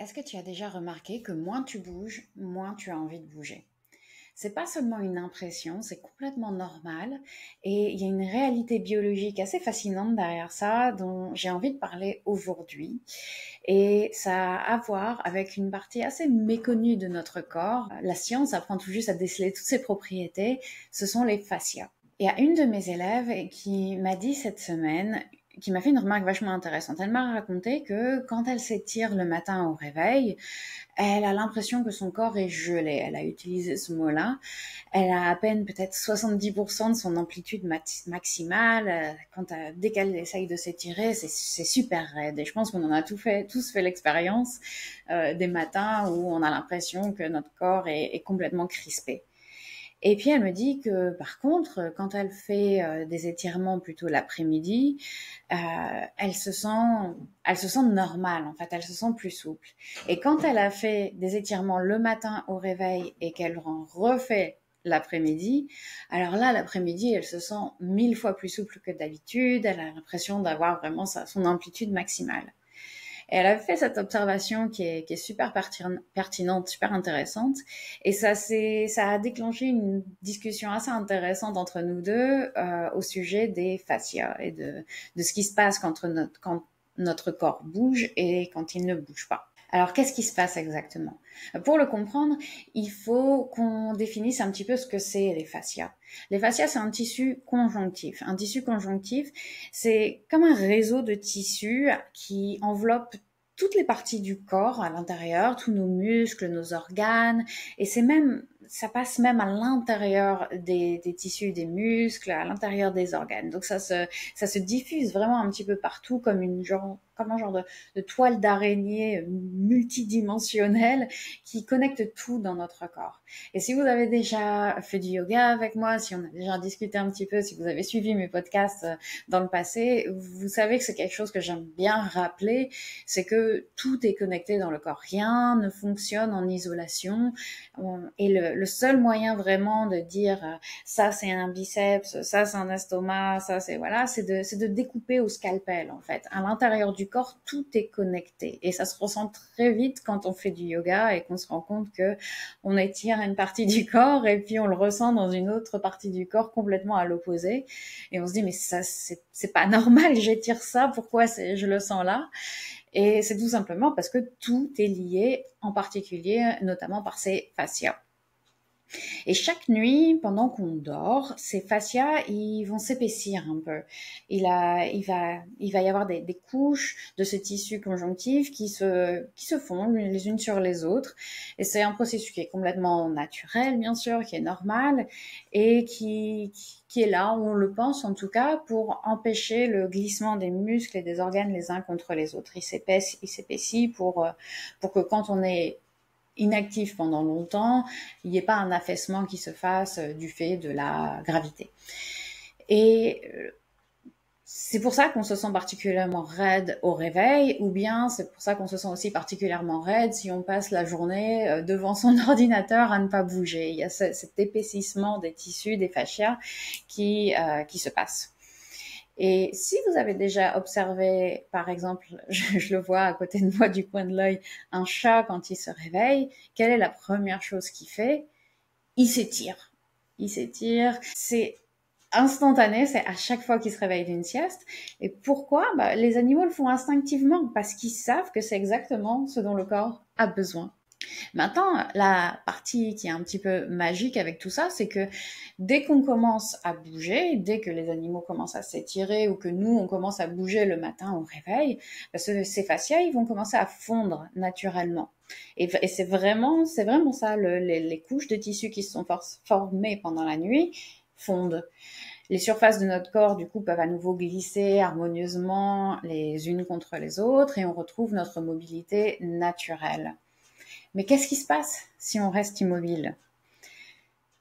Est-ce que tu as déjà remarqué que moins tu bouges, moins tu as envie de bouger? C'est pas seulement une impression, c'est complètement normal et il y a une réalité biologique assez fascinante derrière ça dont j'ai envie de parler aujourd'hui. Et ça a à voir avec une partie assez méconnue de notre corps. La science apprend tout juste à déceler toutes ses propriétés, ce sont les fascias. Il y a une de mes élèves qui m'a dit cette semaine, qui m'a fait une remarque vachement intéressante. Elle m'a raconté que quand elle s'étire le matin au réveil, elle a l'impression que son corps est gelé. Elle a utilisé ce mot-là. Elle a à peine peut-être 70% de son amplitude maximale. Dès qu'elle essaye de s'étirer, c'est super raide. Et je pense qu'on en a tous fait l'expérience des matins où on a l'impression que notre corps est complètement crispé. Et puis elle me dit que par contre, quand elle fait des étirements plutôt l'après-midi, euh, elle se sent, elle se sent normale en fait, elle se sent plus souple. Et quand elle a fait des étirements le matin au réveil et qu'elle en refait l'après-midi, alors là, l'après-midi, elle se sent 1000 fois plus souple que d'habitude, elle a l'impression d'avoir vraiment son amplitude maximale. Et elle a fait cette observation qui est super pertinente, super intéressante. Et ça a déclenché une discussion assez intéressante entre nous deux au sujet des fascias et de ce qui se passe quand notre corps bouge et quand il ne bouge pas. Alors, qu'est-ce qui se passe exactement? Pour le comprendre, il faut qu'on définisse un petit peu ce que c'est les fascias. Les fascias, c'est un tissu conjonctif. Un tissu conjonctif, c'est comme un réseau de tissus qui enveloppe toutes les parties du corps à l'intérieur, tous nos muscles, nos organes, et ça passe même à l'intérieur des tissus, des muscles, à l'intérieur des organes. Donc ça se diffuse vraiment un petit peu partout comme comme un genre de toile d'araignée multidimensionnelle qui connecte tout dans notre corps. Et si vous avez déjà fait du yoga avec moi, si on a déjà discuté un petit peu, si vous avez suivi mes podcasts dans le passé, vous savez que c'est quelque chose que j'aime bien rappeler, c'est que tout est connecté dans le corps. Rien ne fonctionne en isolation. Et le seul moyen vraiment de dire ça c'est un biceps, ça c'est un estomac, ça c'est voilà, c'est de découper au scalpel en fait. À l'intérieur du corps, tout est connecté et ça se ressent très vite quand on fait du yoga et qu'on se rend compte que on étire une partie du corps et puis on le ressent dans une autre partie du corps complètement à l'opposé et on se dit mais ça c'est pas normal, j'étire ça, pourquoi je le sens là? Et c'est tout simplement parce que tout est lié, en particulier notamment par ces fascias. Et chaque nuit, pendant qu'on dort, ces fascias, ils vont s'épaissir un peu. Il va y avoir des couches de ce tissu conjonctif qui se font les unes sur les autres. Et c'est un processus qui est complètement naturel, bien sûr, qui est normal et qui est là, où on le pense en tout cas, pour empêcher le glissement des muscles et des organes les uns contre les autres. Il s'épaissit pour que quand on est inactif pendant longtemps, il n'y ait pas un affaissement qui se fasse du fait de la gravité. Et c'est pour ça qu'on se sent particulièrement raide au réveil, ou bien c'est pour ça qu'on se sent aussi particulièrement raide si on passe la journée devant son ordinateur à ne pas bouger. Il y a cet épaississement des tissus, des fascias qui se passe. Et si vous avez déjà observé, par exemple, je le vois à côté de moi du coin de l'œil, un chat quand il se réveille, quelle est la première chose qu'il fait? Il s'étire. Il s'étire. C'est instantané, c'est à chaque fois qu'il se réveille d'une sieste. Et pourquoi? Les animaux le font instinctivement parce qu'ils savent que c'est exactement ce dont le corps a besoin. Maintenant, la partie qui est un petit peu magique avec tout ça, c'est que dès qu'on commence à bouger, dès que les animaux commencent à s'étirer ou que nous, on commence à bouger le matin au réveil, ces fascias, ils vont commencer à fondre naturellement. Et c'est vraiment ça, les couches de tissu qui se sont formées pendant la nuit fondent. Les surfaces de notre corps, du coup, peuvent à nouveau glisser harmonieusement les unes contre les autres et on retrouve notre mobilité naturelle. Mais qu'est-ce qui se passe si on reste immobile?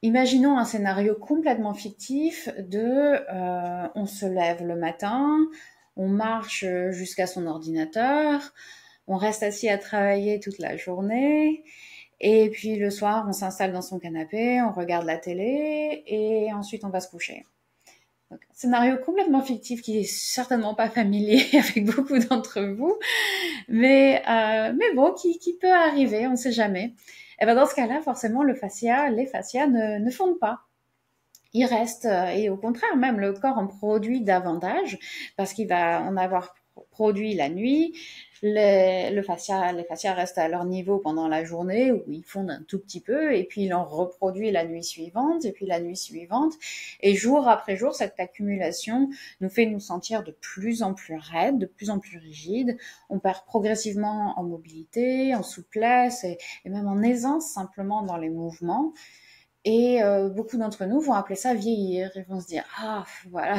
Imaginons un scénario complètement fictif on se lève le matin, on marche jusqu'à son ordinateur, on reste assis à travailler toute la journée, et puis le soir, on s'installe dans son canapé, on regarde la télé, et ensuite on va se coucher. Donc, scénario complètement fictif qui est certainement pas familier avec beaucoup d'entre vous, mais bon, qui peut arriver, on ne sait jamais. Et ben dans ce cas-là, forcément, les fascias ne fondent pas. Ils restent, et au contraire, même le corps en produit davantage parce qu'il va en avoir produit la nuit. Les fascias restent à leur niveau pendant la journée où ils fondent un tout petit peu et puis il en reproduit la nuit suivante et puis la nuit suivante. Et jour après jour, cette accumulation nous fait nous sentir de plus en plus raides, de plus en plus rigides. On perd progressivement en mobilité, en souplesse et même en aisance simplement dans les mouvements. Et beaucoup d'entre nous vont appeler ça vieillir. Ils vont se dire ah voilà,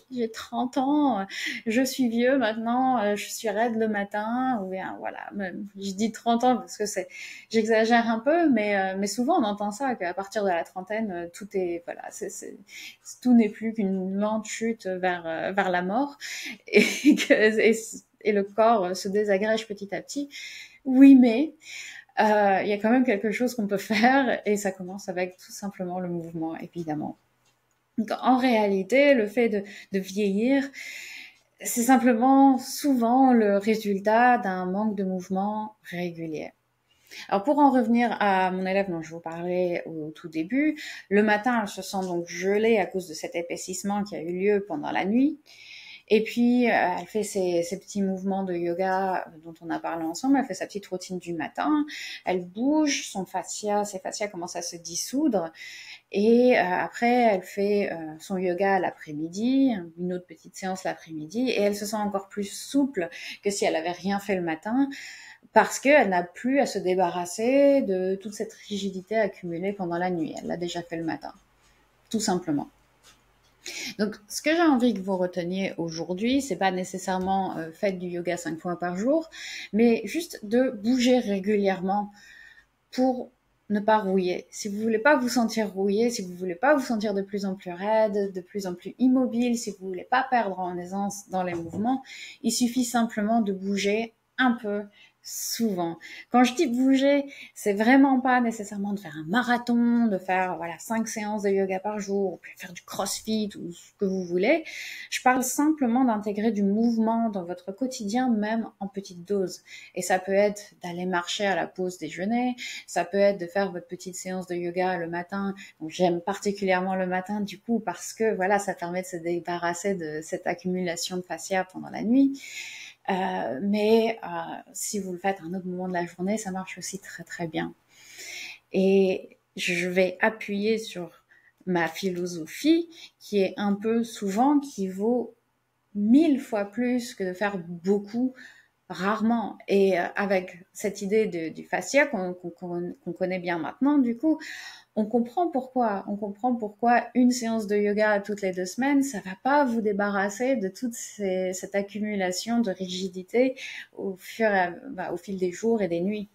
j'ai 30 ans, je suis vieux maintenant, je suis raide le matin, ou bien voilà. Même, je dis 30 ans parce que j'exagère un peu, mais souvent on entend ça qu'à partir de la trentaine, tout est voilà, tout n'est plus qu'une lente chute vers la mort et et le corps se désagrège petit à petit. Oui, mais il y a quand même quelque chose qu'on peut faire et ça commence avec tout simplement le mouvement, évidemment. Donc, en réalité, le fait de vieillir, c'est simplement souvent le résultat d'un manque de mouvement régulier. Alors pour en revenir à mon élève dont je vous parlais au tout début, le matin, elle se sent donc gelée à cause de cet épaississement qui a eu lieu pendant la nuit. Et puis, elle fait ses petits mouvements de yoga dont on a parlé ensemble. Elle fait sa petite routine du matin. Elle bouge, ses fascias commencent à se dissoudre. Et après, elle fait son yoga l'après-midi, une autre petite séance l'après-midi. Et elle se sent encore plus souple que si elle avait rien fait le matin parce qu'elle n'a plus à se débarrasser de toute cette rigidité accumulée pendant la nuit. Elle l'a déjà fait le matin, tout simplement. Donc, ce que j'ai envie que vous reteniez aujourd'hui, c'est pas nécessairement faites du yoga 5 fois par jour, mais juste de bouger régulièrement pour ne pas rouiller. Si vous voulez pas vous sentir rouillé, si vous voulez pas vous sentir de plus en plus raide, de plus en plus immobile, si vous voulez pas perdre en aisance dans les mouvements, il suffit simplement de bouger un peu souvent. Quand je dis bouger, c'est vraiment pas nécessairement de faire un marathon, de faire voilà 5 séances de yoga par jour, ou puis faire du crossfit ou ce que vous voulez. Je parle simplement d'intégrer du mouvement dans votre quotidien, même en petite dose. Et ça peut être d'aller marcher à la pause déjeuner, ça peut être de faire votre petite séance de yoga le matin. Donc, j'aime particulièrement le matin du coup parce que voilà, ça permet de se débarrasser de cette accumulation de fascia pendant la nuit. Mais si vous le faites à un autre moment de la journée, ça marche aussi très très bien. Et je vais appuyer sur ma philosophie qui est un peu souvent qui vaut 1000 fois plus que de faire beaucoup rarement. Et avec cette idée du fascia qu'on connaît bien maintenant, du coup, on comprend pourquoi. On comprend pourquoi une séance de yoga toutes les 2 semaines, ça va pas vous débarrasser de toute cette accumulation de rigidité au fil des jours et des nuits.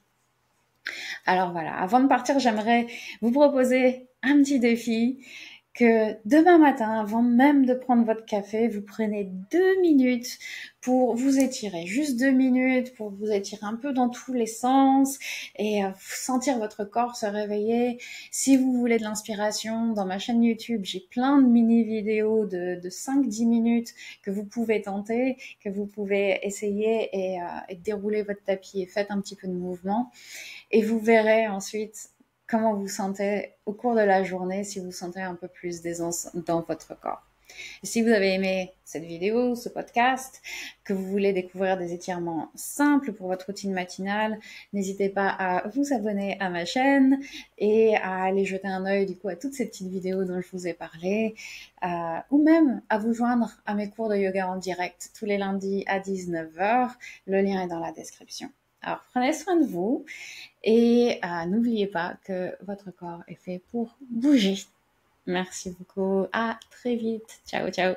Alors voilà, avant de partir, j'aimerais vous proposer un petit défi que demain matin, avant même de prendre votre café, vous prenez 2 minutes pour vous étirer. Juste 2 minutes pour vous étirer un peu dans tous les sens et sentir votre corps se réveiller. Si vous voulez de l'inspiration, dans ma chaîne YouTube, j'ai plein de mini-vidéos de 5-10 minutes que vous pouvez tenter, que vous pouvez essayer et dérouler votre tapis et faites un petit peu de mouvement. Et vous verrez ensuite comment vous sentez au cours de la journée, si vous sentez un peu plus d'aisance dans votre corps. Et si vous avez aimé cette vidéo, ce podcast, que vous voulez découvrir des étirements simples pour votre routine matinale, n'hésitez pas à vous abonner à ma chaîne et à aller jeter un œil du coup à toutes ces petites vidéos dont je vous ai parlé, ou même à vous joindre à mes cours de yoga en direct tous les lundis à 19h. Le lien est dans la description. Alors prenez soin de vous et n'oubliez pas que votre corps est fait pour bouger. Merci beaucoup. À très vite. Ciao, ciao.